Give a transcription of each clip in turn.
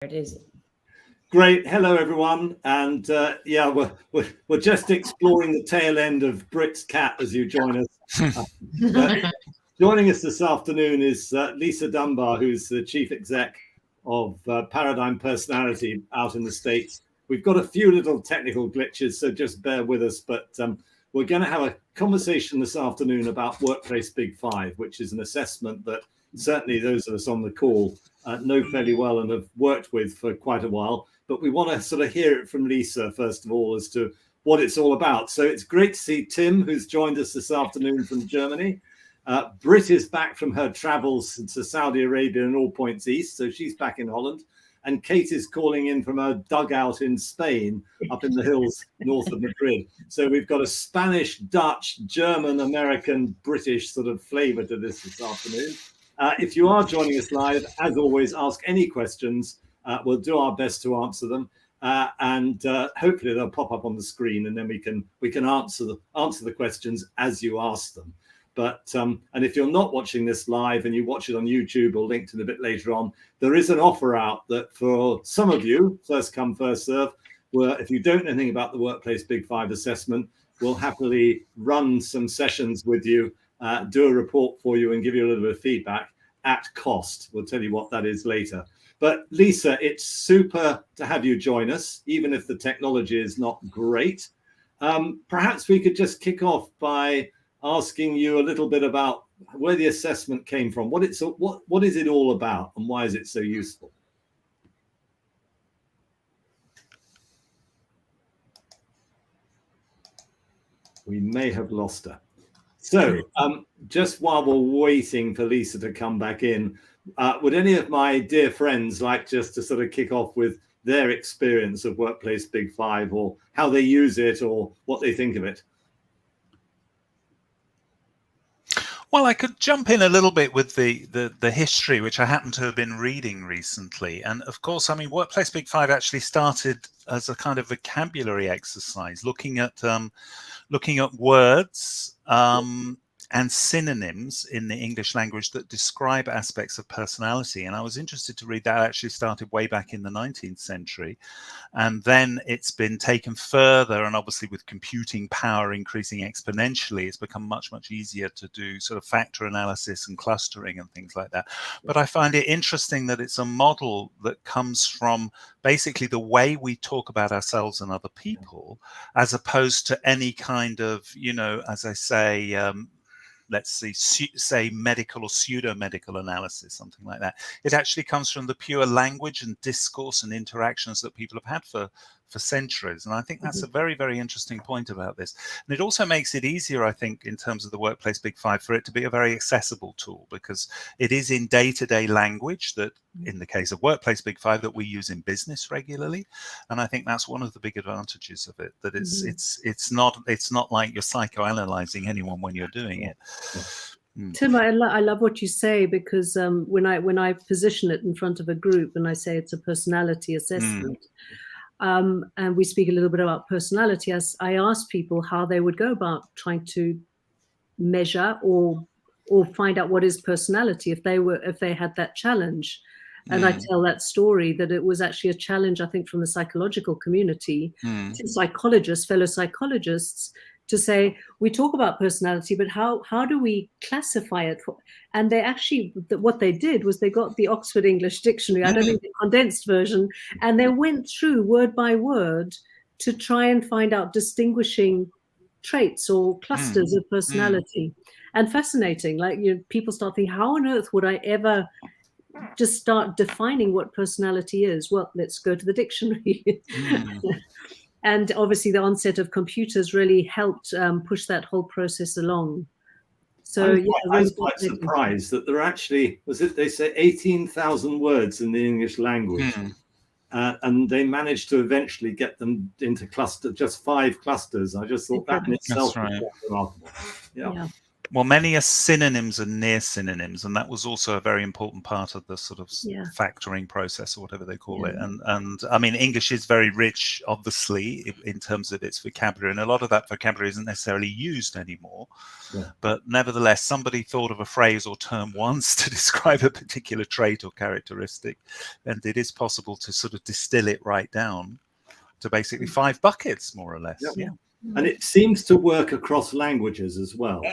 It is. Great. Hello, everyone. And yeah, we're just exploring the tail end of Brit's cat as you join us. Joining us this afternoon is Lisa Dunbar, who's the chief exec of Paradigm Personality out in the States. We've got a few little technical glitches, so just bear with us. But we're going to have a conversation this afternoon about Workplace Big Five, which is an assessment that certainly those of us on the call know fairly well and have worked with for quite a while. But we want to sort of hear it from Lisa, first of all, as to what it's all about. So it's great to see Tim, who's joined us this afternoon from Germany. Brit is back from her travels to Saudi Arabia and all points east, so she's back in Holland. And Kate is calling in from her dugout in Spain, up in the hills north of Madrid. So we've got a Spanish, Dutch, German, American, British sort of flavour to this afternoon. If you are joining us live, as always, ask any questions. We'll do our best to answer them, and hopefully they'll pop up on the screen, and then we can answer the questions as you ask them. But and if you're not watching this live and you watch it on YouTube or LinkedIn a bit later on, there is an offer out that for some of you, first come, first serve, where if you don't know anything about the Workplace Big Five assessment, we'll happily run some sessions with you, do a report for you and give you a little bit of feedback at cost. We'll tell you what that is later. But Lisa, it's super to have you join us, even if the technology is not great. Perhaps we could just kick off by asking you a little bit about where the assessment came from. What is it all about, and why is it so useful? We may have lost her. So just while we're waiting for Lisa to come back in, would any of my dear friends like just to sort of kick off with their experience of Workplace Big Five, or how they use it, or what they think of it? Well, I could jump in a little bit with the history, which I happen to have been reading recently. And of course, I mean, Workplace Big Five actually started as a kind of vocabulary exercise, looking at words and synonyms in the English language that describe aspects of personality. And I was interested to read that actually started way back in the 19th century. And then it's been taken further, and obviously with computing power increasing exponentially, it's become much, much easier to do sort of factor analysis and clustering and things like that. But I find it interesting that it's a model that comes from basically the way we talk about ourselves and other people, as opposed to any kind of, you know, as I say, let's say medical or pseudo-medical analysis, something like that. It actually comes from the pure language and discourse and interactions that people have had for centuries. And I think that's a very, very interesting point about this. And it also makes it easier, I think, in terms of the Workplace Big Five, for it to be a very accessible tool, because it is in day-to-day language that, in the case of Workplace Big Five, that we use in business regularly. And I think that's one of the big advantages of it, that it's not like you're psychoanalyzing anyone when you're doing it. Tim, I love what you say, because when I position it in front of a group and I say it's a personality assessment, and we speak a little bit about personality, as I ask people how they would go about trying to measure or find out what is personality if they had that challenge. And I tell that story that it was actually a challenge, I think, from the psychological community to psychologists, fellow psychologists, to say, we talk about personality, but how do we classify it? And they actually, what they did was they got the Oxford English Dictionary, I don't think the condensed version, and they went through word by word to try and find out distinguishing traits or clusters of personality. And fascinating, like, you know, people start thinking, how on earth would I ever just start defining what personality is? Well, let's go to the dictionary. And obviously the onset of computers really helped push that whole process along. So I was quite surprised that there are actually, they say 18,000 words in the English language. And they managed to eventually get them into just 5 clusters. I just thought that in itself was remarkable. Yeah. Well, many are synonyms and near synonyms, and that was also a very important part of the sort of factoring process, or whatever they call it. And I mean, English is very rich, obviously, in terms of its vocabulary, and a lot of that vocabulary isn't necessarily used anymore. Yeah. But nevertheless, somebody thought of a phrase or term once to describe a particular trait or characteristic, and it is possible to sort of distill it right down to basically 5 buckets, more or less. Yeah. And it seems to work across languages as well.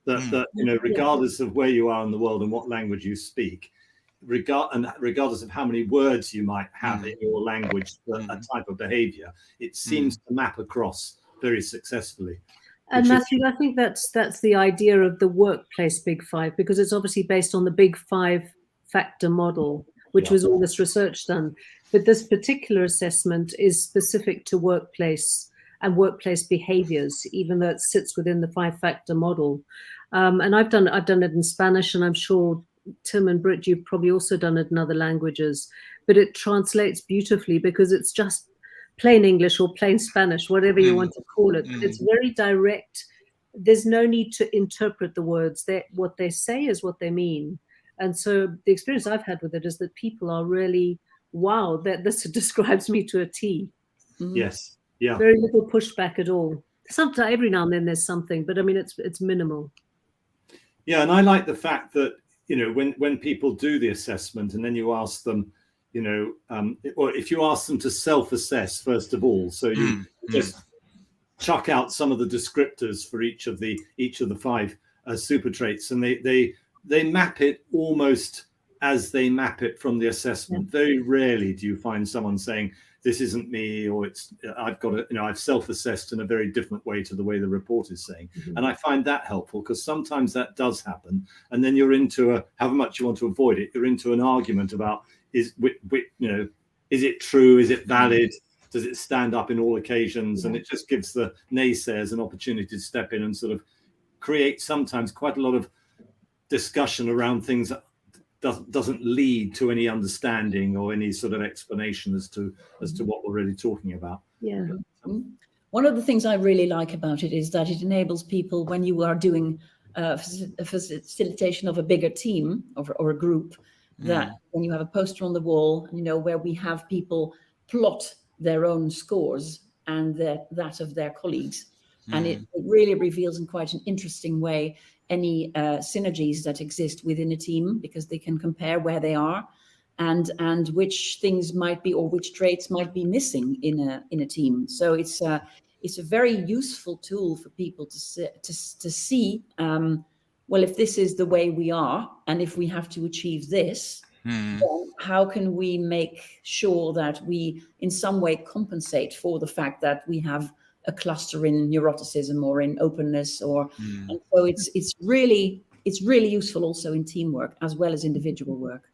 That you know, regardless of where you are in the world and what language you speak, regardless of how many words you might have in your language, a type of behavior, it seems to map across very successfully. And Matthew, I think that's the idea of the workplace Big Five, because it's obviously based on the Big Five factor model, which was all this research done. But this particular assessment is specific to workplace and workplace behaviors, even though it sits within the 5-factor model. And I've done it in Spanish, and I'm sure Tim and Brit, you've probably also done it in other languages, but it translates beautifully because it's just plain English or plain Spanish, whatever you want to call it. But it's very direct. There's no need to interpret the words. What they say is what they mean. And so the experience I've had with it is that people are really, wow, that this describes me to a T. Yes. Yeah. Very little pushback at all. Sometimes, every now and then there's something, but I mean, it's minimal. Yeah. And I like the fact that, you know, when people do the assessment and then you ask them, you know, or if you ask them to self-assess, first of all, so you just chuck out some of the descriptors for each of the 5 super traits, and they map it almost as they map it from the assessment. Very rarely do you find someone saying, this isn't me, or I've got it, you know, I've self-assessed in a very different way to the way the report is saying. And I find that helpful, because sometimes that does happen, and then you're into however much you want to avoid it, you're into an argument about is it true, is it valid, does it stand up in all occasions? And it just gives the naysayers an opportunity to step in and sort of create sometimes quite a lot of discussion around things that doesn't lead to any understanding or any sort of explanation as to what we're really talking about. One of the things I really like about it is that it enables people, when you are doing a facilitation of a bigger team or a group, that when you have a poster on the wall, you know, where we have people plot their own scores and that of their colleagues, and it really reveals in quite an interesting way any synergies that exist within a team, because they can compare where they are and which things might be, or which traits might be missing in a team. So it's a very useful tool for people to see. Well, if this is the way we are, and if we have to achieve this, then how can we make sure that we in some way compensate for the fact that we have a cluster in neuroticism or in openness, and so it's really useful also in teamwork as well as individual work.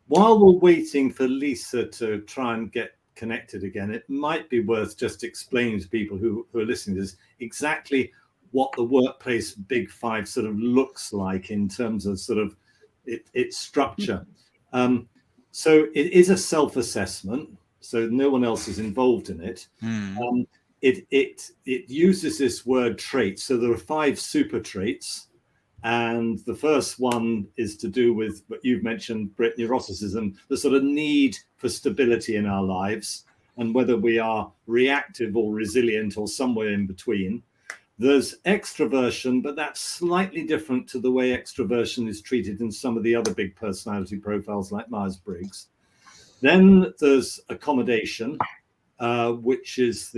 While we're waiting for Lisa to try and get connected again, it might be worth just explaining to people who are listening to this exactly what the workplace Big Five sort of looks like in terms of sort of its structure. So it is a self-assessment, so no one else is involved in it. It uses this word trait. So there are 5 super traits, and the first one is to do with what you've mentioned, Brit, neuroticism, the sort of need for stability in our lives, and whether we are reactive or resilient or somewhere in between. There's extroversion, but that's slightly different to the way extroversion is treated in some of the other big personality profiles like Myers-Briggs. Then there's accommodation, which is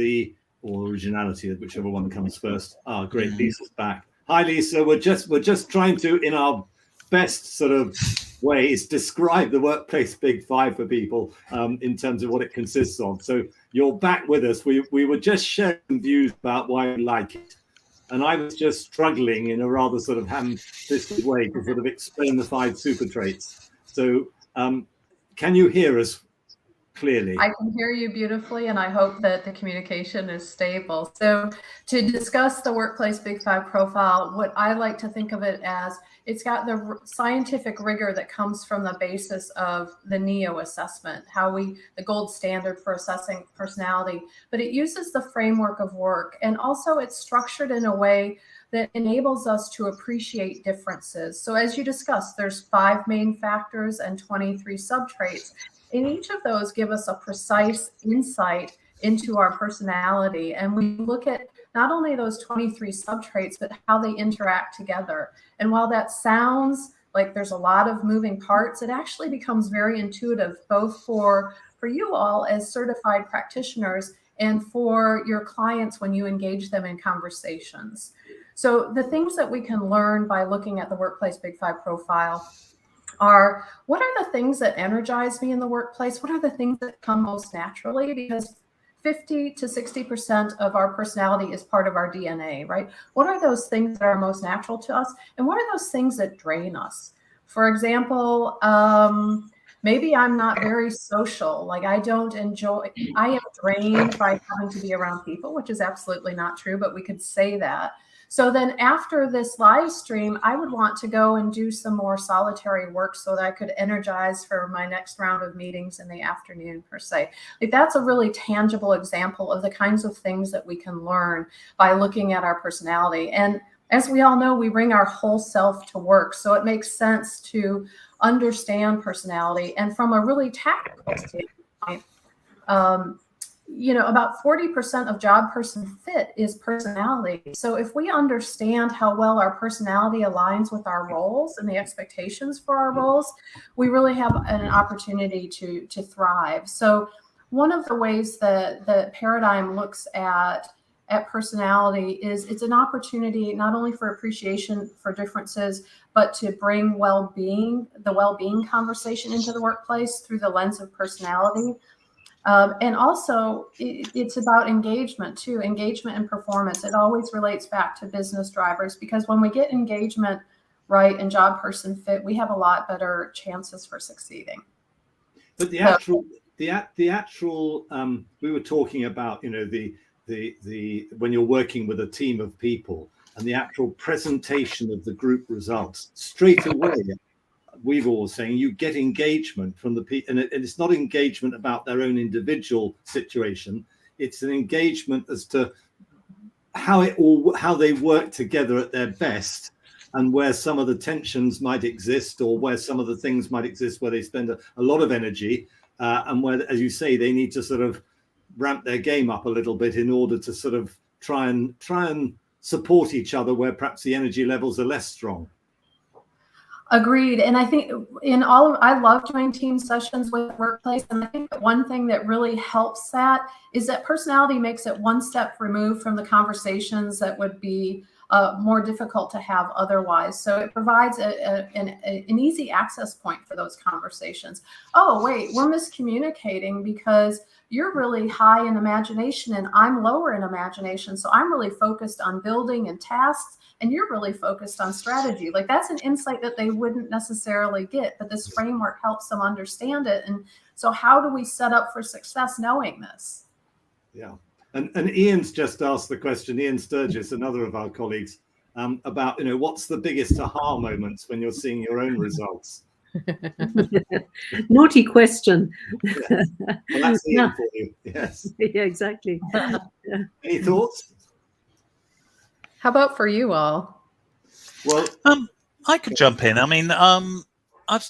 or originality, whichever one comes first. Great, Lisa's back. Hi, Lisa. We're just trying to, in our best sort of ways, describe the workplace Big Five for people in terms of what it consists of. So you're back with us. We were just sharing views about why we like it. And I was just struggling in a rather sort of ham-fisted way to sort of explain the 5 super traits. So can you hear us clearly? I can hear you beautifully, and I hope that the communication is stable. So to discuss the workplace Big Five profile, what I like to think of it as, it's got the scientific rigor that comes from the basis of the NEO assessment, the gold standard for assessing personality, but it uses the framework of work, and also it's structured in a way that enables us to appreciate differences. So as you discussed, there's 5 main factors and 23 subtraits. And each of those give us a precise insight into our personality. And we look at not only those 23 subtraits, but how they interact together. And while that sounds like there's a lot of moving parts, it actually becomes very intuitive, both for you all as certified practitioners and for your clients when you engage them in conversations. So the things that we can learn by looking at the Workplace Big Five profile are, what are the things that energize me in the workplace? What are the things that come most naturally? Because 50 to 60% of our personality is part of our DNA, right? What are those things that are most natural to us? And what are those things that drain us? For example, maybe I'm not very social. Like I am drained by having to be around people, which is absolutely not true, but we could say that. So then after this live stream, I would want to go and do some more solitary work so that I could energize for my next round of meetings in the afternoon per se. Like that's a really tangible example of the kinds of things that we can learn by looking at our personality. And as we all know, we bring our whole self to work. So it makes sense to understand personality. And from a really tactical standpoint, about 40% of job person fit is personality. So if we understand how well our personality aligns with our roles and the expectations for our roles, we really have an opportunity to thrive. So one of the ways that the paradigm looks at personality is it's an opportunity not only for appreciation for differences, but to bring the well-being conversation into the workplace through the lens of personality. And also, it's about engagement too, engagement and performance. It always relates back to business drivers, because when we get engagement right and job person fit, we have a lot better chances for succeeding. But the actual, we were talking about, the when you're working with a team of people and the actual presentation of the group results straight away. We've all saying you get engagement from the people, and it's not engagement about their own individual situation. It's an engagement as to how they work together at their best, and where some of the tensions might exist, or where some of the things might exist where they spend a lot of energy, and where, as you say, they need to sort of ramp their game up a little bit in order to sort of try and support each other where perhaps the energy levels are less strong. Agreed. And I think I love doing team sessions with the workplace. And I think that one thing that really helps that is that personality makes it one step removed from the conversations that would be more difficult to have otherwise. So it provides an easy access point for those conversations. Oh, wait, we're miscommunicating because you're really high in imagination and I'm lower in imagination. So I'm really focused on building and tasks, and you're really focused on strategy. Like that's an insight that they wouldn't necessarily get, but this framework helps them understand it. And so how do we set up for success knowing this? Yeah. And Ian's just asked the question, Ian Sturgis, another of our colleagues, about, what's the biggest aha moments when you're seeing your own results? Naughty question. Yeah. Well, that's Ian for you. Yes. Yeah, exactly. Yeah. Any thoughts? How about for you all? Well, I could jump in. I mean, I've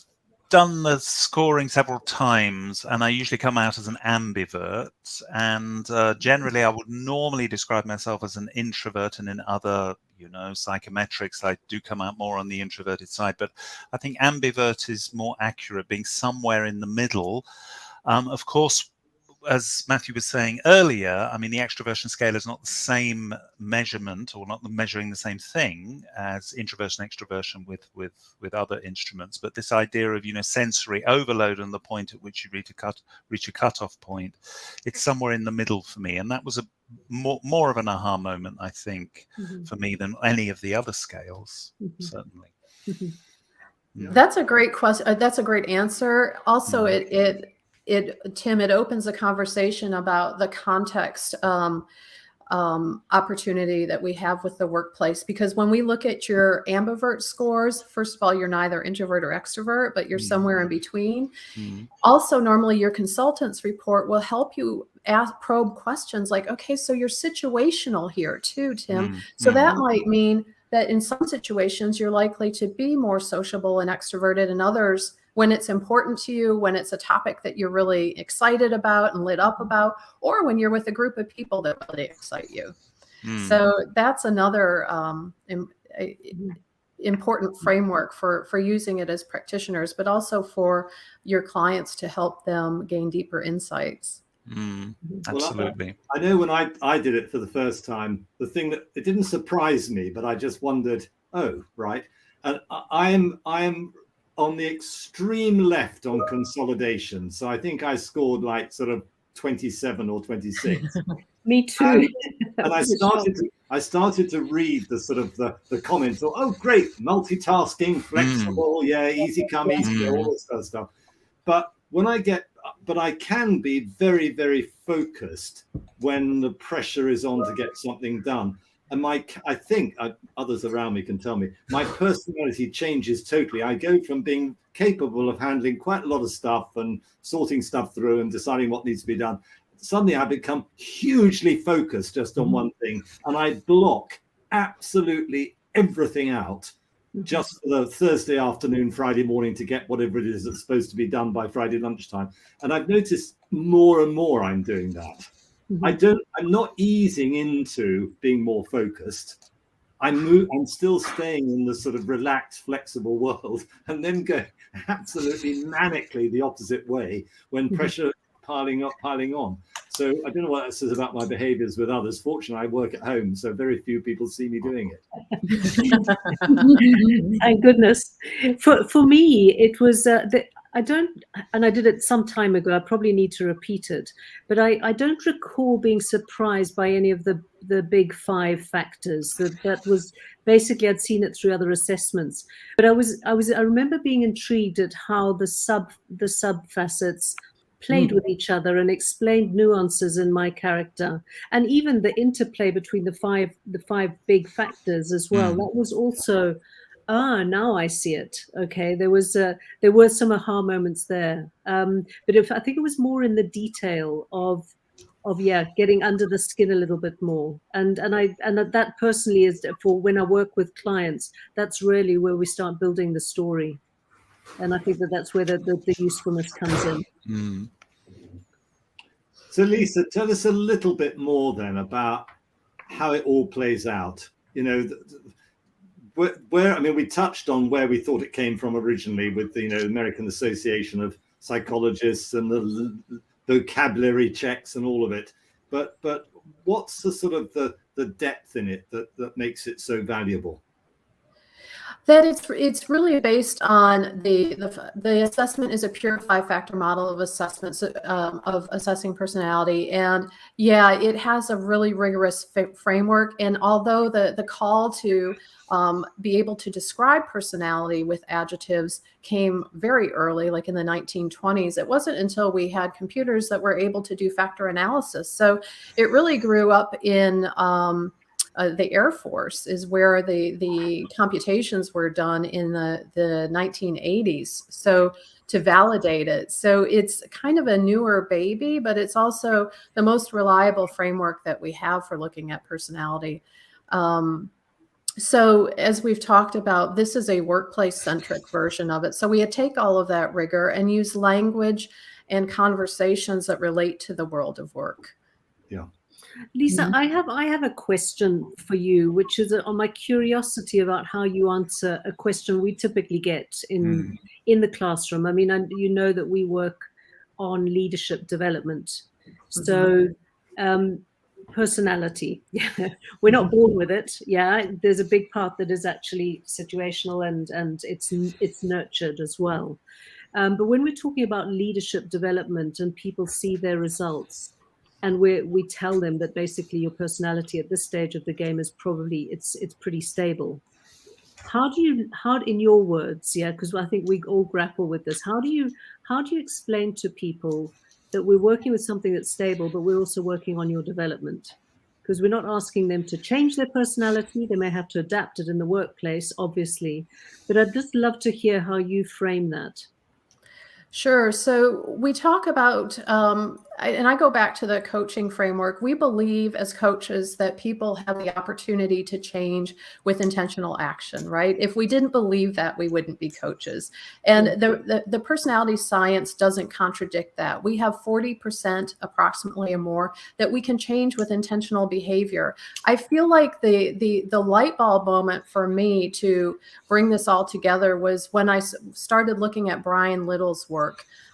done the scoring several times, and I usually come out as an ambivert. And generally, I would normally describe myself as an introvert, and in other, psychometrics, I do come out more on the introverted side. But I think ambivert is more accurate, being somewhere in the middle. Of course, as Matthew was saying earlier, I mean, the extroversion scale is not the same measurement, or not measuring the same thing as introversion, extroversion with other instruments. But this idea of, sensory overload and the point at which you reach a cutoff point, it's somewhere in the middle for me. And that was a more of an aha moment, I think, for me than any of the other scales, certainly. Yeah. That's a great question. That's a great answer. Also, Tim, it opens a conversation about the context. opportunity that we have with the workplace, because when we look at your ambivert scores, first of all, you're neither introvert or extrovert, but you're somewhere in between. Also, normally your consultant's report will help you probe questions like, okay, so you're situational here too, Tim. So that might mean that in some situations you're likely to be more sociable and extroverted, and others, when it's important to you, when it's a topic that you're really excited about and lit up about, or when you're with a group of people that really excite you. So that's another important framework for using it as practitioners, but also for your clients to help them gain deeper insights. Absolutely. Well, I know when I did it for the first time, the thing that it didn't surprise me, but I just wondered, oh, right. And I am on the extreme left on consolidation. So I think I scored like sort of 27 or 26. Me too. And I started to read the sort of the comments. Oh, great, multitasking, flexible, yeah, easy come, easy go, all this kind of stuff. But I can be very, very focused when the pressure is on to get something done. And I think others around me can tell me, my personality changes totally. I go from being capable of handling quite a lot of stuff and sorting stuff through and deciding what needs to be done. Suddenly I become hugely focused just on one thing, and I block absolutely everything out just for the Thursday afternoon, Friday morning to get whatever it is that's supposed to be done by Friday lunchtime. And I've noticed more and more I'm doing that. I'm not easing into being more focused. I'm still staying in the sort of relaxed, flexible world, and then going absolutely manically the opposite way when pressure piling on. So I don't know what that says about my behaviors with others. Fortunately, I work at home, so very few people see me doing it. Thank goodness. For me, it was I did it some time ago. I probably need to repeat it, but I don't recall being surprised by any of the big 5 factors. That was basically, I'd seen it through other assessments, but I remember being intrigued at how the sub facets played with each other and explained nuances in my character, and even the interplay between the five big factors as well. That was also, now I see it. Okay, there were some aha moments there, but I think it was more in the detail of getting under the skin a little bit more, and that personally is for when I work with clients. That's really where we start building the story. And I think that's where the usefulness comes in. So Lisa, tell us a little bit more then about how it all plays out. You know, where I mean, we touched on where we thought it came from originally with the American Association of Psychologists and the vocabulary checks and all of it. But what's the sort of the depth in it that makes it so valuable? That it's really based on the assessment is a pure 5-factor model of assessments of assessing personality, and it has a really rigorous framework. And although the call to be able to describe personality with adjectives came very early, like in the 1920s, it wasn't until we had computers that were able to do factor analysis. So it really grew up in the Air Force is where the computations were done in the 1980s. So to validate it. So it's kind of a newer baby, but it's also the most reliable framework that we have for looking at personality. So as we've talked about, this is a workplace-centric version of it. So we take all of that rigor and use language and conversations that relate to the world of work. Yeah. Lisa, I have a question for you, which is on my curiosity about how you answer a question we typically get in the classroom. I mean, you know that we work on leadership development. So personality, we're not born with it. There's a big part that is actually situational and it's nurtured as well. But when we're talking about leadership development and people see their results, and we tell them that basically your personality at this stage of the game is probably it's pretty stable. How in your words, because I think we all grapple with this, how do you explain to people that we're working with something that's stable, but we're also working on your development? because we're not asking them to change their personality. They may have to adapt it in the workplace, obviously, but I'd just love to hear how you frame that. Sure. So we talk about, and I go back to the coaching framework. We believe as coaches that people have the opportunity to change with intentional action, right? If we didn't believe that, we wouldn't be coaches. And the personality science doesn't contradict that. We have 40% approximately or more that we can change with intentional behavior. I feel like the light bulb moment for me to bring this all together was when I started looking at Brian Little's work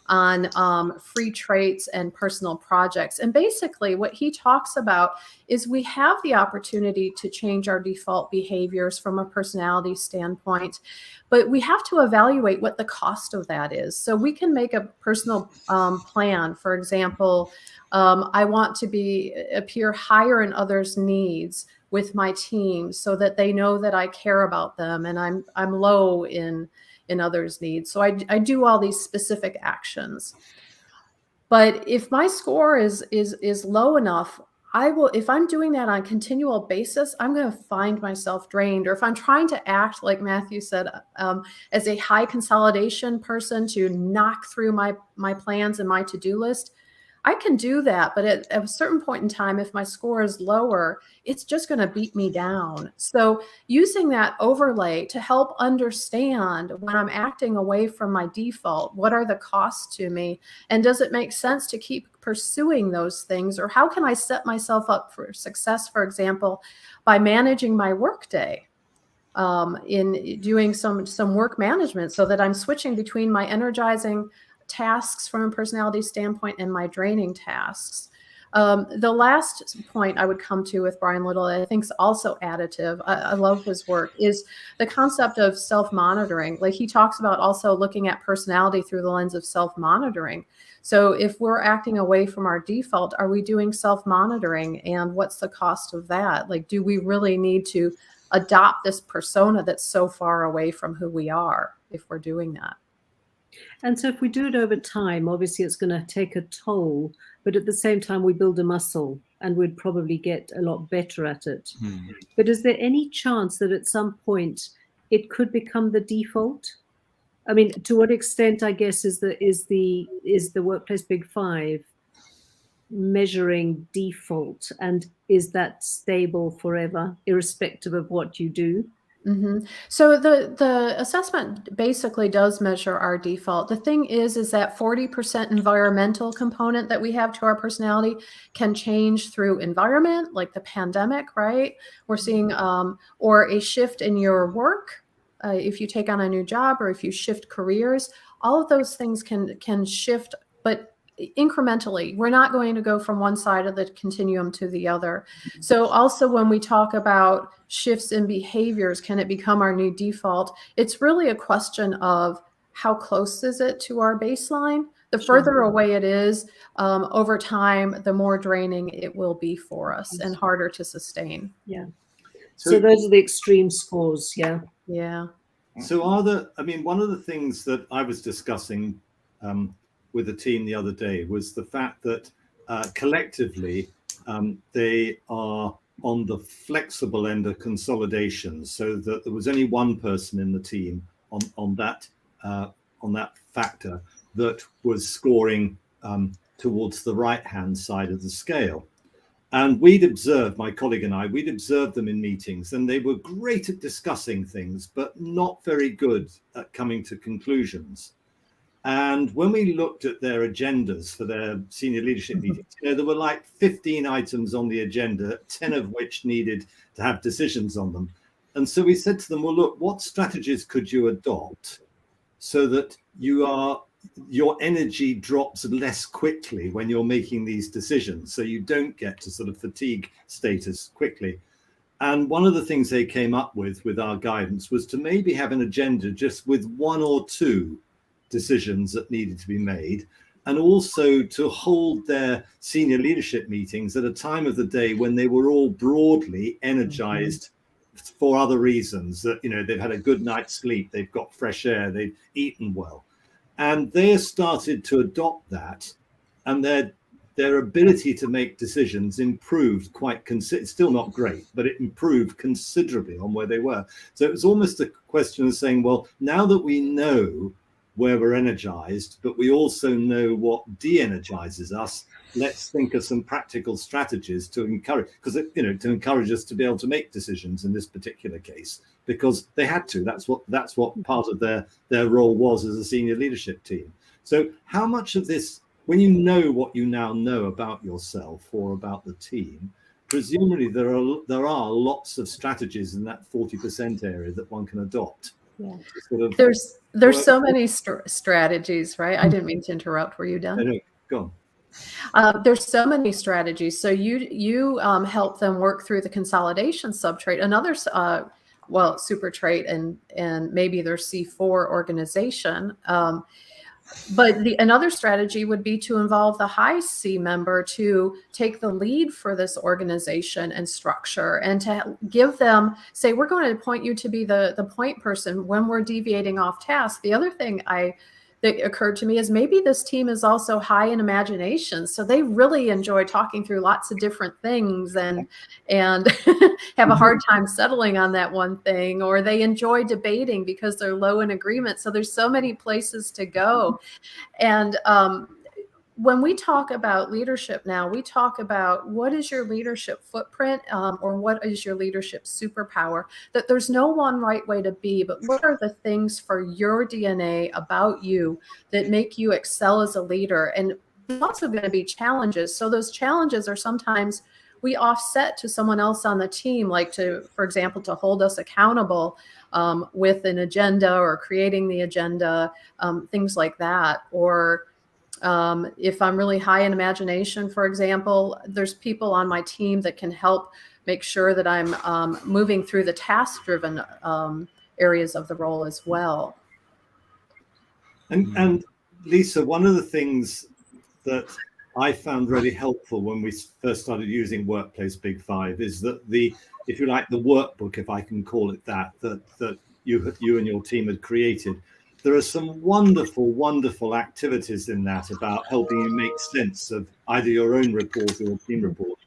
on free traits and personal projects. And basically what he talks about is we have the opportunity to change our default behaviors from a personality standpoint, but we have to evaluate what the cost of that is. So we can make a personal plan. For example, I want to appear higher in others' needs with my team so that they know that I care about them and I'm low in others' needs. So I do all these specific actions. But if my score is low enough, if I'm doing that on a continual basis, I'm going to find myself drained. Or if I'm trying to act, like Matthew said, as a high consolidation person to knock through my plans and my to-do list, I can do that, but at a certain point in time, if my score is lower, it's just going to beat me down. So using that overlay to help understand when I'm acting away from my default, what are the costs to me? And does it make sense to keep pursuing those things? Or how can I set myself up for success, for example, by managing my workday? In doing some work management so that I'm switching between my energizing tasks from a personality standpoint and my draining tasks. The last point I would come to with Brian Little, I think is also additive. I love his work, is the concept of self-monitoring. Like he talks about also looking at personality through the lens of self-monitoring. So if we're acting away from our default, are we doing self-monitoring? And what's the cost of that? Like, do we really need to adopt this persona that's so far away from who we are if we're doing that? And so if we do it over time, obviously it's going to take a toll, but at the same time we build a muscle and we'd probably get a lot better at it. But is there any chance that at some point it could become the default? I mean, to what extent, I guess, is the Workplace Big Five measuring default, and is that stable forever, irrespective of what you do? Mm-hmm. So the assessment basically does measure our default. The thing is that 40% environmental component that we have to our personality can change through environment, like the pandemic, right? We're seeing, or a shift in your work. If you take on a new job or if you shift careers, all of those things can shift, but incrementally. We're not going to go from one side of the continuum to the other. So also when we talk about shifts in behaviors, can it become our new default? It's really a question of how close is it to our baseline? The further away it is, over time, the more draining it will be for us and harder to sustain. Yeah. So those are the extreme scores. Yeah. Yeah. So one of the things that I was discussing with the team the other day was the fact that collectively they are on the flexible end of consolidation, so that there was only one person in the team on that factor that was scoring towards the right-hand side of the scale. And my colleague and I, we'd observed them in meetings, and they were great at discussing things, but not very good at coming to conclusions. And when we looked at their agendas for their senior leadership meetings, there were like 15 items on the agenda, 10 of which needed to have decisions on them. And so we said to them, well, look, what strategies could you adopt so that your energy drops less quickly when you're making these decisions, so you don't get to sort of fatigue status quickly? And one of the things they came up with our guidance was to maybe have an agenda just with one or two decisions that needed to be made, and also to hold their senior leadership meetings at a time of the day when they were all broadly energized for other reasons, that they've had a good night's sleep, they've got fresh air, they've eaten well. And they started to adopt that, and their their ability to make decisions improved quite it's still not great, but it improved considerably on where they were. So it was almost a question of saying, well, now that we know where we're energized, but we also know what de-energizes us, let's think of some practical strategies to encourage, because to encourage us to be able to make decisions in this particular case, because they had to. That's what part of their role was as a senior leadership team. So how much of this, when you know what you now know about yourself or about the team, presumably there are lots of strategies in that 40% area that one can adopt. Yeah. Sort of there's so many strategies, right? I didn't mean to interrupt. Were you done? No, go on. There's so many strategies. So you help them work through the consolidation subtrait, another super trait, and maybe their C4 organization. But another strategy would be to involve the high C member to take the lead for this organization and structure, and to give them, say, we're going to appoint you to be the point person when we're deviating off task. The other thing that occurred to me is maybe this team is also high in imagination. So they really enjoy talking through lots of different things and have a hard time settling on that one thing, or they enjoy debating because they're low in agreement. So there's so many places to go. And when we talk about leadership now, we talk about what is your leadership footprint, or what is your leadership superpower, that there's no one right way to be, but what are the things for your DNA about you that make you excel as a leader? And there's also going to be challenges. So those challenges are sometimes we offset to someone else on the team, like for example, to hold us accountable with an agenda or creating the agenda, things like that. Or if I'm really high in imagination, for example, there's people on my team that can help make sure that I'm moving through the task-driven areas of the role as well. And Lisa, one of the things that I found really helpful when we first started using Workplace Big Five is that if you like, the workbook, if I can call it that you and your team had created, there are some wonderful, wonderful activities in that about helping you make sense of either your own report or your team report.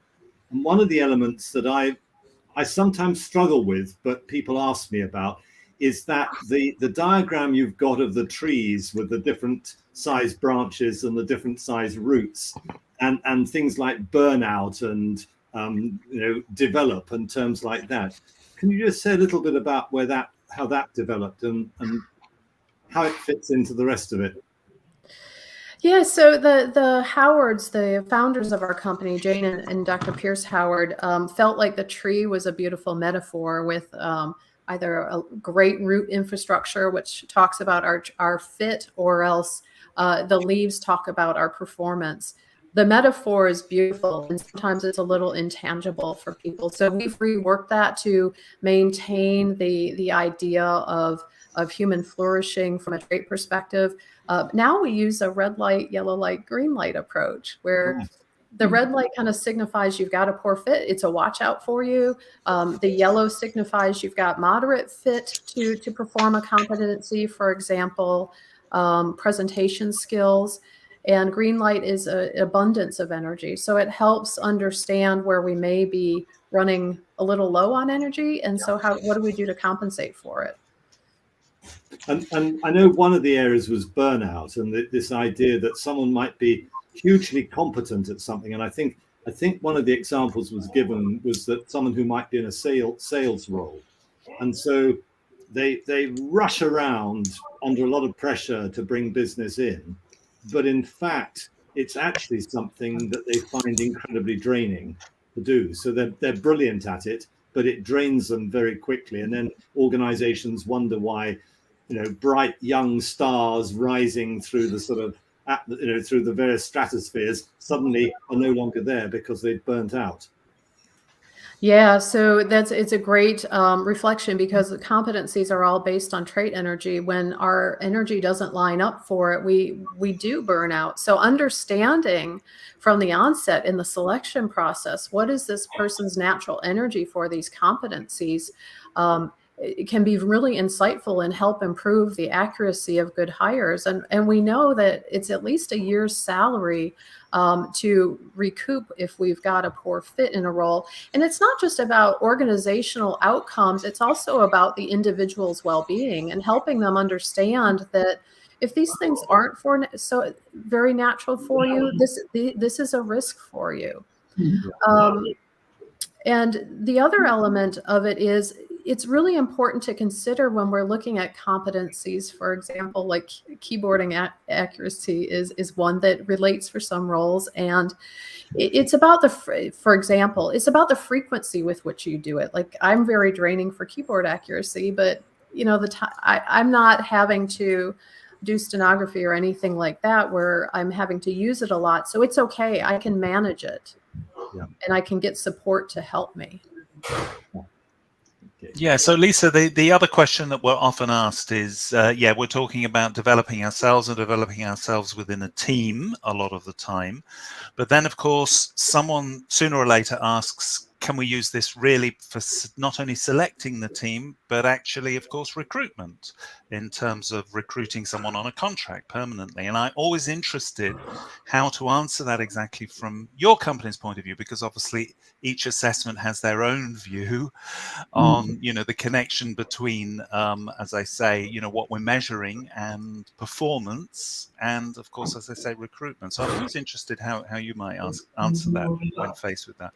And one of the elements that I sometimes struggle with, but people ask me about, is that the diagram you've got of the trees with the different size branches and the different size roots, and things like burnout and develop and terms like that. Can you just say a little bit about how that developed and how it fits into the rest of it? Yeah, so the Howards, the founders of our company, Jane and Dr. Pierce Howard, felt like the tree was a beautiful metaphor with either a great root infrastructure, which talks about our fit, or else the leaves talk about our performance. The metaphor is beautiful, and sometimes it's a little intangible for people. So we've reworked that to maintain the idea of human flourishing from a trait perspective. Now we use a red light, yellow light, green light approach, where the red light kind of signifies you've got a poor fit. It's a watch out for you. The yellow signifies you've got moderate fit to perform a competency, for example, presentation skills. And green light is an abundance of energy. So it helps understand where we may be running a little low on energy. And so what do we do to compensate for it? And I know one of the areas was burnout, and this idea that someone might be hugely competent at something. And I think one of the examples was given was that someone who might be in a sales role, and so they rush around under a lot of pressure to bring business in, but in fact it's actually something that they find incredibly draining to do. So they're brilliant at it, but it drains them very quickly, and then organizations wonder why bright young stars rising through the sort of through the various stratospheres suddenly are no longer there because they've burnt out. Yeah, so it's a great reflection, because the competencies are all based on trait energy. When our energy doesn't line up for it, we do burn out. So understanding from the onset in the selection process, what is this person's natural energy for these competencies? it can be really insightful and help improve the accuracy of good hires. And we know that it's at least a year's salary to recoup if we've got a poor fit in a role. And it's not just about organizational outcomes, it's also about the individual's well-being and helping them understand that if these things aren't so very natural for you, this is a risk for you. And the other element of it is it's really important to consider when we're looking at competencies. For example, like keyboarding accuracy is one that relates for some roles, and it's about for example, it's about the frequency with which you do it. Like I'm very draining for keyboard accuracy, but you know, I'm not having to do stenography or anything like that where I'm having to use it a lot. So it's okay. I can manage it. Yeah. And I can get support to help me. Yeah. So Lisa, the other question that we're often asked is, we're talking about developing ourselves and developing ourselves within a team a lot of the time. But then, of course, someone sooner or later asks, can we use this really for not only selecting the team, but actually, of course, recruitment in terms of recruiting someone on a contract permanently? And I'm always interested how to answer that exactly from your company's point of view, because obviously each assessment has their own view on, you know, the connection between, as I say, you know, what we're measuring and performance, and of course, as I say, recruitment. So I'm always interested how you might answer that when faced with that.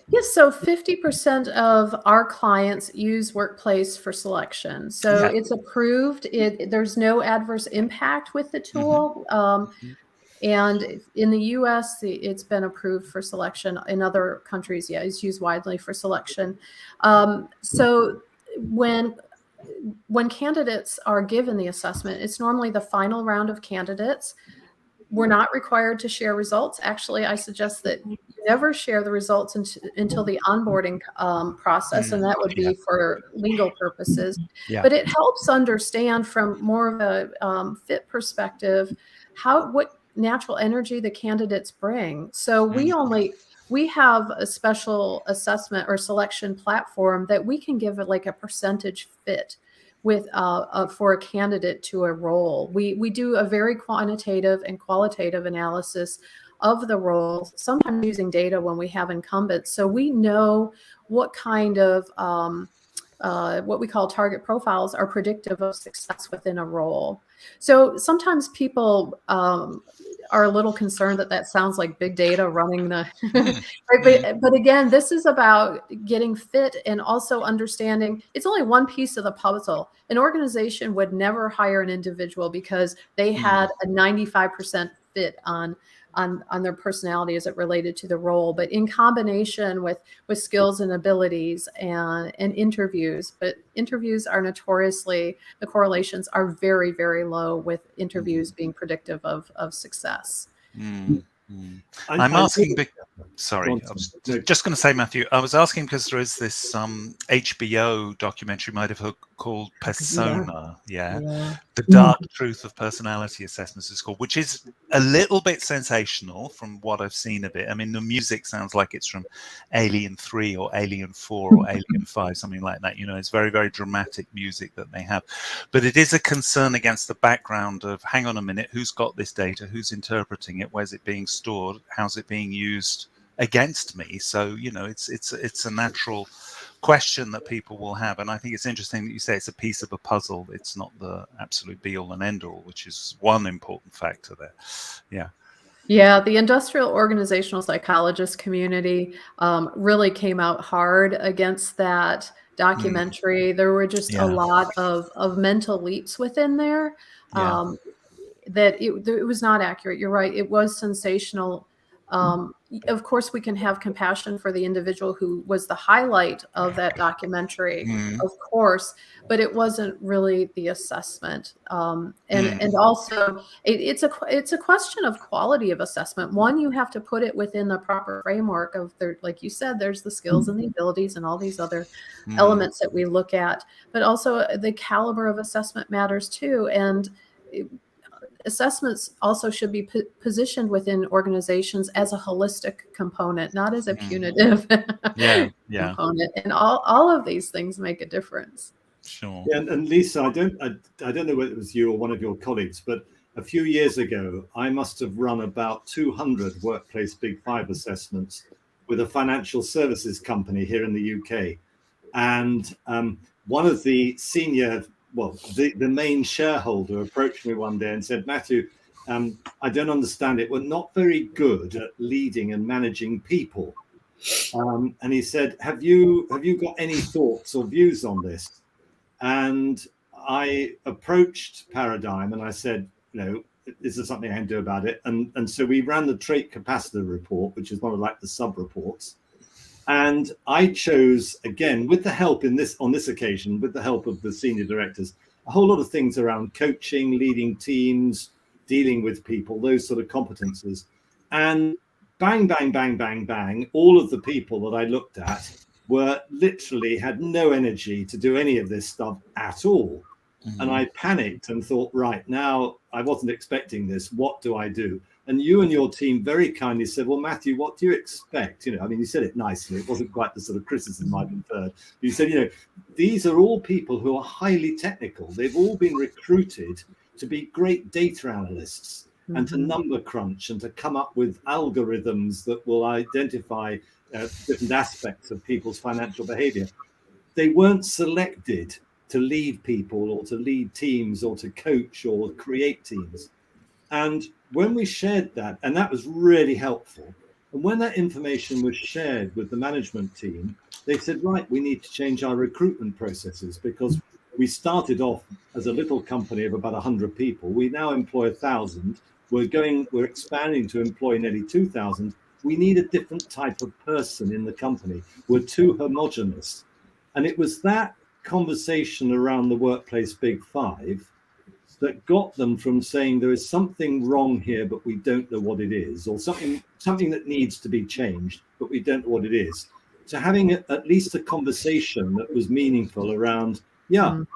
Yes, so 50% of our clients use Workplace for selection. So it's approved. There's no adverse impact with the tool. And in the US, it's been approved for selection. In other countries, it's used widely for selection. So when candidates are given the assessment, it's normally the final round of candidates. We're not required to share results. Actually, I suggest that you never share the results until the onboarding process, and that would be for legal purposes. But it helps understand from more of a fit perspective what natural energy the candidates bring. So we have a special assessment or selection platform that we can give it like a percentage fit with for a candidate to a role. We do a very quantitative and qualitative analysis of the role, sometimes using data when we have incumbents. So we know what kind of what we call target profiles are predictive of success within a role. So sometimes people are a little concerned that sounds like big data running the right, but again, this is about getting fit and also understanding it's only one piece of the puzzle. An organization would never hire an individual because they had a 95% fit on their personality as it related to the role, but in combination with skills and abilities and interviews. But interviews are notoriously, the correlations are very, very low with interviews being predictive of success. I'm asking, sorry, I was just going to say, Matthew, I was asking because there is this HBO documentary you might have heard called Persona, The Dark Truth of Personality Assessments is called, which is a little bit sensational from what I've seen of it. I mean, the music sounds like it's from Alien 3 or Alien 4 or Alien 5, something like that. You know, it's very, very dramatic music that they have. But it is a concern against the background of, hang on a minute, who's got this data? Who's interpreting it? Where's it being stored? How's it being used against me? So, you know, it's a natural question that people will have, and I think it's interesting that you say it's a piece of a puzzle. It's not the absolute be all and end all, which is one important factor there. The industrial organizational psychologist community really came out hard against that documentary. There were just a lot of mental leaps within there that it was not accurate. You're right, it was sensational. Of course, we can have compassion for the individual who was the highlight of that documentary, of course, but it wasn't really the assessment. And also, it's a question of quality of assessment. One, you have to put it within the proper framework of like you said, there's the skills and the abilities and all these other elements that we look at, but also the caliber of assessment matters too. And assessments also should be positioned within organizations as a holistic component, not as a punitive component. And all of these things make a difference. Sure. Yeah, and Lisa, I don't know whether it was you or one of your colleagues, but a few years ago, I must have run about 200 workplace Big Five assessments with a financial services company here in the UK. And one of the senior, well, the main shareholder approached me one day and said, Matthew, I don't understand it. We're not very good at leading and managing people. And he said, have you got any thoughts or views on this? And I approached Paradigm and I said, is there something I can do about it? And so we ran the trait capacitor report, which is one of like the sub reports. And I chose, again, with the help on this occasion, with the help of the senior directors, a whole lot of things around coaching, leading teams, dealing with people, those sort of competences. And bang, bang, bang, bang, bang, all of the people that I looked at literally had no energy to do any of this stuff at all. And I panicked and thought, right, now I wasn't expecting this. What do I do? And you and your team very kindly said, well, Matthew, what do you expect? You said it nicely. It wasn't quite the sort of criticism I'd inferred. You said, these are all people who are highly technical. They've all been recruited to be great data analysts and to number crunch and to come up with algorithms that will identify different aspects of people's financial behavior. They weren't selected to lead people or to lead teams or to coach or create teams. And when we shared that, and that was really helpful, and when that information was shared with the management team, they said, right, we need to change our recruitment processes because we started off as a little company of about 100 people. We now employ 1,000. We're expanding to employ nearly 2,000. We need a different type of person in the company. We're too homogenous. And it was that conversation around the workplace Big Five that got them from saying there is something wrong here, but we don't know what it is, or something that needs to be changed, but we don't know what it is, to having at least a conversation that was meaningful around,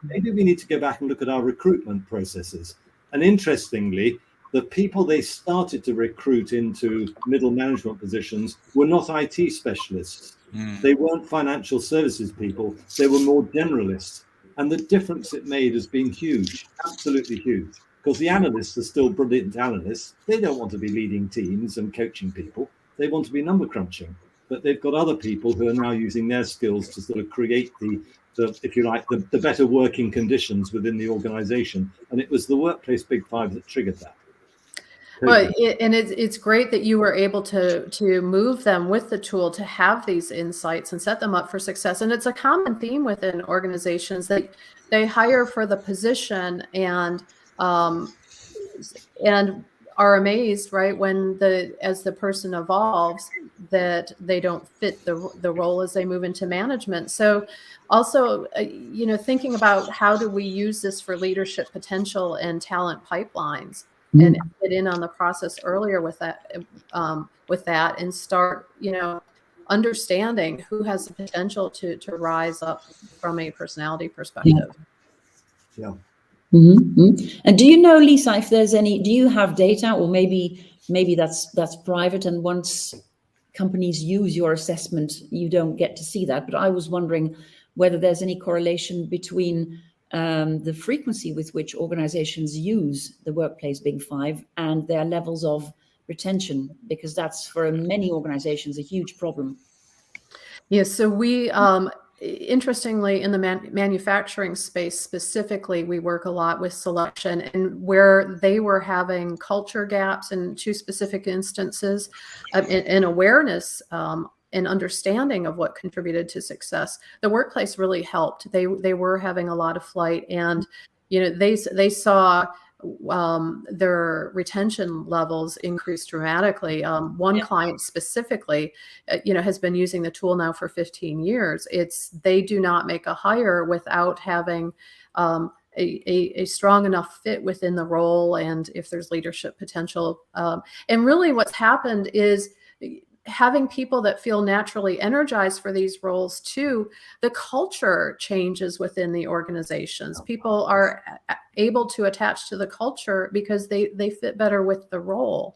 maybe we need to go back and look at our recruitment processes. And interestingly, the people they started to recruit into middle management positions were not IT specialists. They weren't financial services people. They were more generalists. And the difference it made has been huge, absolutely huge, because the analysts are still brilliant analysts. They don't want to be leading teams and coaching people. They want to be number crunching. But they've got other people who are now using their skills to sort of create the if you like, the better working conditions within the organization. And it was the workplace Big Five that triggered that. Well, it's great that you were able to move them with the tool to have these insights and set them up for success. And it's a common theme within organizations that they hire for the position and are amazed, right, when as the person evolves, that they don't fit the role as they move into management. So also, thinking about how do we use this for leadership potential and talent pipelines, and get in on the process earlier with that, and start, understanding who has the potential to rise up from a personality perspective. Yeah. And do you know, Lisa, if there's do you have data, or maybe that's private, and once companies use your assessment, you don't get to see that. But I was wondering whether there's any correlation between the frequency with which organizations use the workplace Big Five and their levels of retention, because that's for many organizations a huge problem. Yes, so we interestingly, in the manufacturing space specifically, we work a lot with selection, and where they were having culture gaps in two specific instances, in awareness and understanding of what contributed to success, the workplace really helped. They were having a lot of flight, and they saw their retention levels increase dramatically. One client specifically, has been using the tool now for 15 years. They do not make a hire without having a strong enough fit within the role, and if there's leadership potential. And really what's happened is, having people that feel naturally energized for these roles too, the culture changes within the organizations. People are able to attach to the culture because they fit better with the role.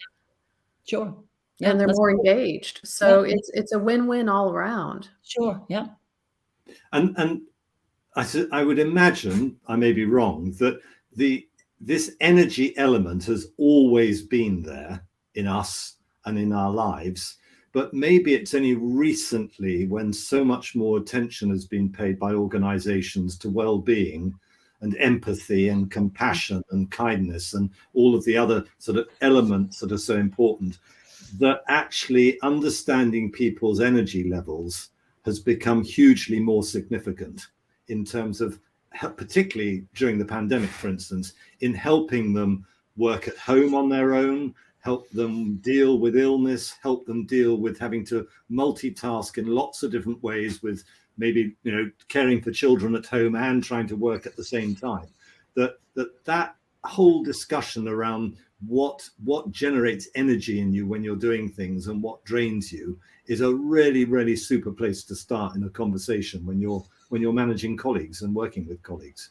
Sure. Yeah, and they're more engaged. So it's a win-win all around. Sure. Yeah. And I would imagine, I may be wrong, that this energy element has always been there in us and in our lives, but maybe it's only recently, when so much more attention has been paid by organizations to well-being and empathy and compassion and kindness and all of the other sort of elements that are so important, that actually understanding people's energy levels has become hugely more significant in terms of, particularly during the pandemic, for instance, in helping them work at home on their own, help them deal with illness, help them deal with having to multitask in lots of different ways, with maybe, you know, caring for children at home and trying to work at the same time. That whole discussion around what generates energy in you when you're doing things and what drains you is a really, really super place to start in a conversation when you're managing colleagues and working with colleagues.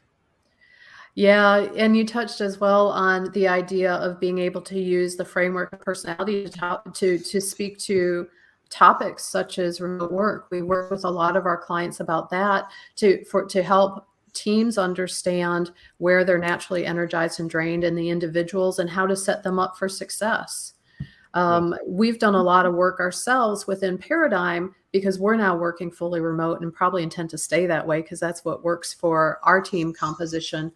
Yeah, and you touched as well on the idea of being able to use the framework of personality to speak to topics such as remote work. We work with a lot of our clients about that to help teams understand where they're naturally energized and drained in the individuals and how to set them up for success. We've done a lot of work ourselves within Paradigm because we're now working fully remote and probably intend to stay that way because that's what works for our team composition.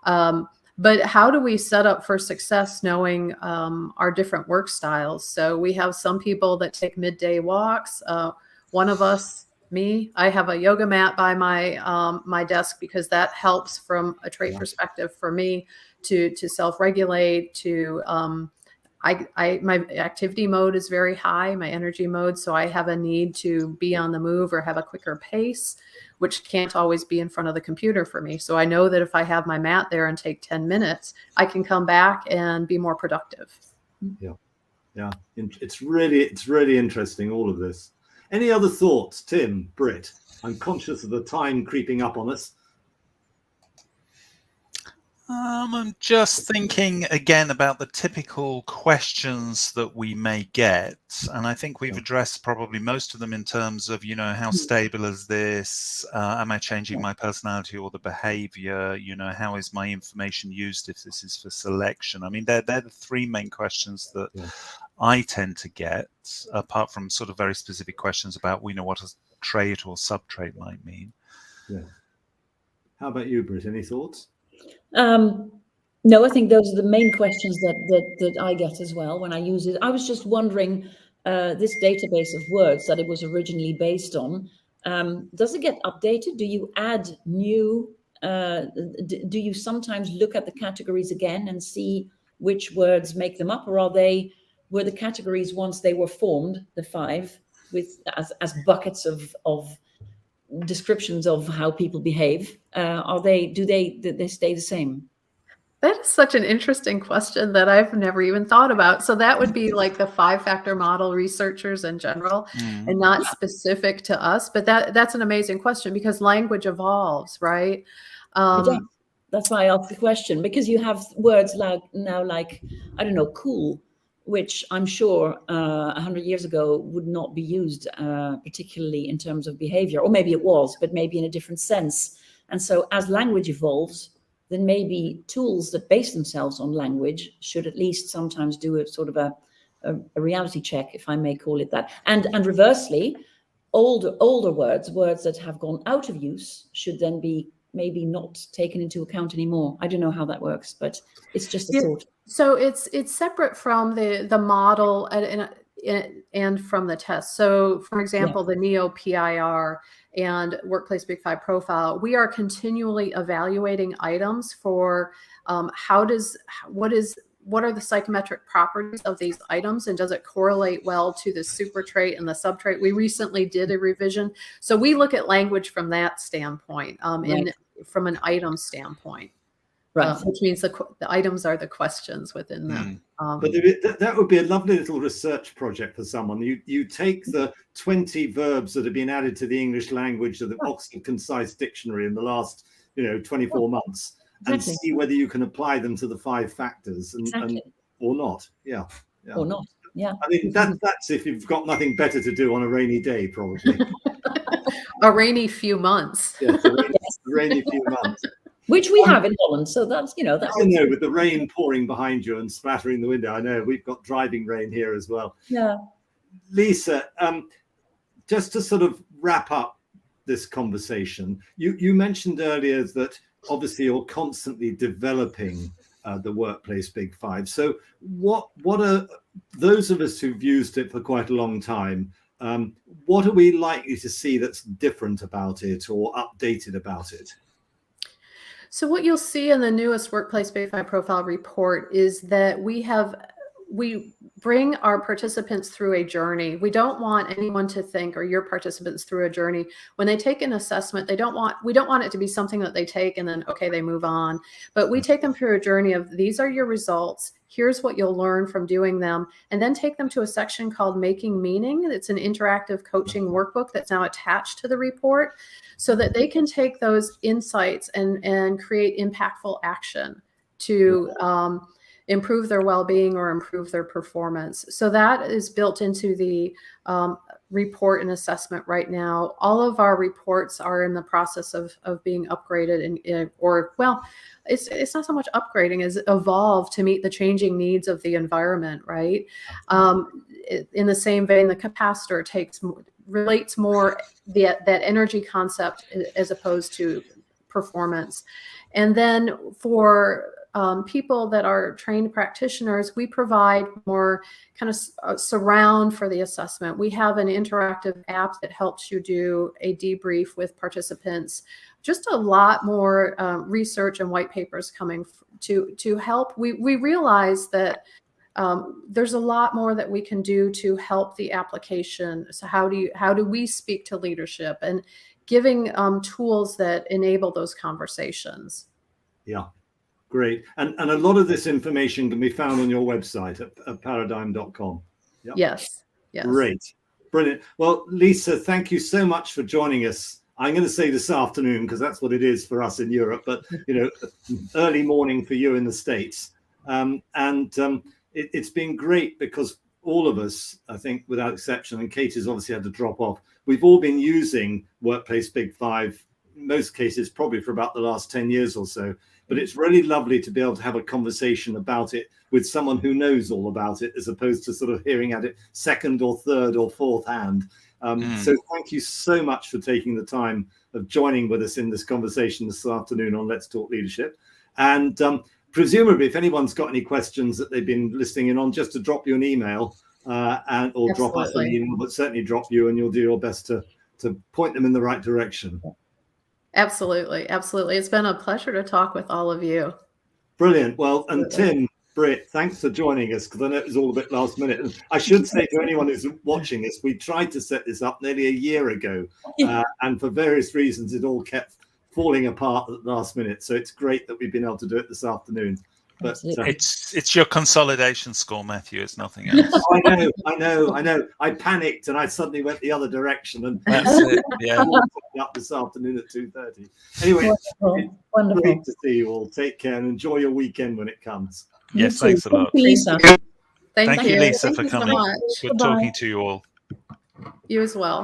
But how do we set up for success knowing our different work styles? So we have some people that take midday walks. One of us, me, I have a yoga mat by my desk because that helps from a trait perspective for me to self-regulate, to my activity mode is very high, my energy mode. So I have a need to be on the move or have a quicker pace, which can't always be in front of the computer for me. So I know that if I have my mat there and take 10 minutes, I can come back and be more productive. Yeah. It's really interesting, all of this. Any other thoughts, Tim, Brit? I'm conscious of the time creeping up on us. I'm just thinking again about the typical questions that we may get, and I think we've addressed probably most of them in terms of, you know, how stable is this? Am I changing my personality or the behavior? You know, how is my information used if this is for selection? I mean, they're the three main questions that I tend to get, apart from sort of very specific questions about, you know, what a trait or sub-trait might mean. Yeah. How about you, Brit? Any thoughts? No, I think those are the main questions that I get as well when I use it. I was just wondering, this database of words that it was originally based on, does it get updated? Do you add new, do you sometimes look at the categories again and see which words make them up, or were the categories, once they were formed, the 5, with as buckets of descriptions of how people behave, do they stay the same? That is such an interesting question that I've never even thought about. So that would be like the 5-factor model researchers in general, and not specific to us. But that's an amazing question because language evolves, right? That's why I asked the question, because you have words like I don't know, cool, which I'm sure 100 years ago would not be used particularly in terms of behavior, or maybe it was, but maybe in a different sense. And so as language evolves, then maybe tools that base themselves on language should at least sometimes do a sort of a reality check, if I may call it that. And reversely, older words that have gone out of use should then be maybe not taken into account anymore. I don't know how that works, but it's just a thought. So it's separate from the model and from the test. So for example, the NEO-PIR and Workplace Big 5 profile, we are continually evaluating items for what are the psychometric properties of these items, and does it correlate well to the super trait and the sub trait? We recently did a revision, so we look at language from that standpoint, from an item standpoint. Right. which means the items are the questions within them. But that would be a lovely little research project for someone. You take the 20 verbs that have been added to the English language of the Oxford Concise Dictionary in the last 24 months, and see whether you can apply them to the 5 factors and or not. Yeah. Or not. Yeah. I mean, that's if you've got nothing better to do on a rainy day, probably. A rainy few months. Yes, a rainy few months. Which we have in Holland, so that's that's. I know, with the rain pouring behind you and splattering the window. I know we've got driving rain here as well. Yeah. Lisa, just to sort of wrap up this conversation, you mentioned earlier that obviously you're constantly developing the Workplace Big Five. So what are those of us who've used it for quite a long time? What are we likely to see that's different about it or updated about it? So what you'll see in the newest Workplace Big Five Profile report is that we bring our participants through a journey. We don't want anyone to think, or your participants through a journey. When they take an assessment, we don't want it to be something that they take and then, okay, they move on. But we take them through a journey of, these are your results. Here's what you'll learn from doing them. And then take them to a section called Making Meaning. It's an interactive coaching workbook that's now attached to the report, so that they can take those insights and create impactful action to improve their well-being or improve their performance. So that is built into the report and assessment right now. All of our reports are in the process of being upgraded it's not so much upgrading as evolve to meet the changing needs of the environment, right? In the same vein, the capacitor relates more that energy concept as opposed to performance. And then for people that are trained practitioners, we provide more kind of surround for the assessment. We have an interactive app that helps you do a debrief with participants. Just a lot more research and white papers coming to help. We realize that there's a lot more that we can do to help the application. So how do we speak to leadership, and giving tools that enable those conversations. Yeah. Great. And a lot of this information can be found on your website at paradigm.com. Yep. Yes. Great. Brilliant. Well, Lisa, thank you so much for joining us. I'm going to say this afternoon because that's what it is for us in Europe, but early morning for you in the States. It's been great because all of us, I think, without exception, and Katie's obviously had to drop off, we've all been using Workplace Big Five, in most cases probably for about the last 10 years or so. But it's really lovely to be able to have a conversation about it with someone who knows all about it, as opposed to sort of hearing at it second or third or fourth hand. So thank you so much for taking the time of joining with us in this conversation this afternoon on Let's Talk Leadership. And presumably, if anyone's got any questions that they've been listening in on, just to drop you an email or drop us an email, but certainly drop you, and you'll do your best to point them in the right direction. Absolutely. Absolutely. It's been a pleasure to talk with all of you. Brilliant. Well, and Tim, Brit, thanks for joining us, because I know it was all a bit last minute. And I should say to anyone who's watching this, we tried to set this up nearly a year ago, and for various reasons, it all kept falling apart at the last minute. So it's great that we've been able to do it this afternoon. But it's your consolidation score, Matthew. It's nothing else. I know. I panicked and I suddenly went the other direction, and that's it. Yeah. Up this afternoon at 2:30. Anyway, Wonderful. Great to see you all. Take care and enjoy your weekend when it comes. Yes, thanks a lot. Thank you, Lisa. Thank you, Lisa, Thank for you coming. so much. Good talking to you all. You as well.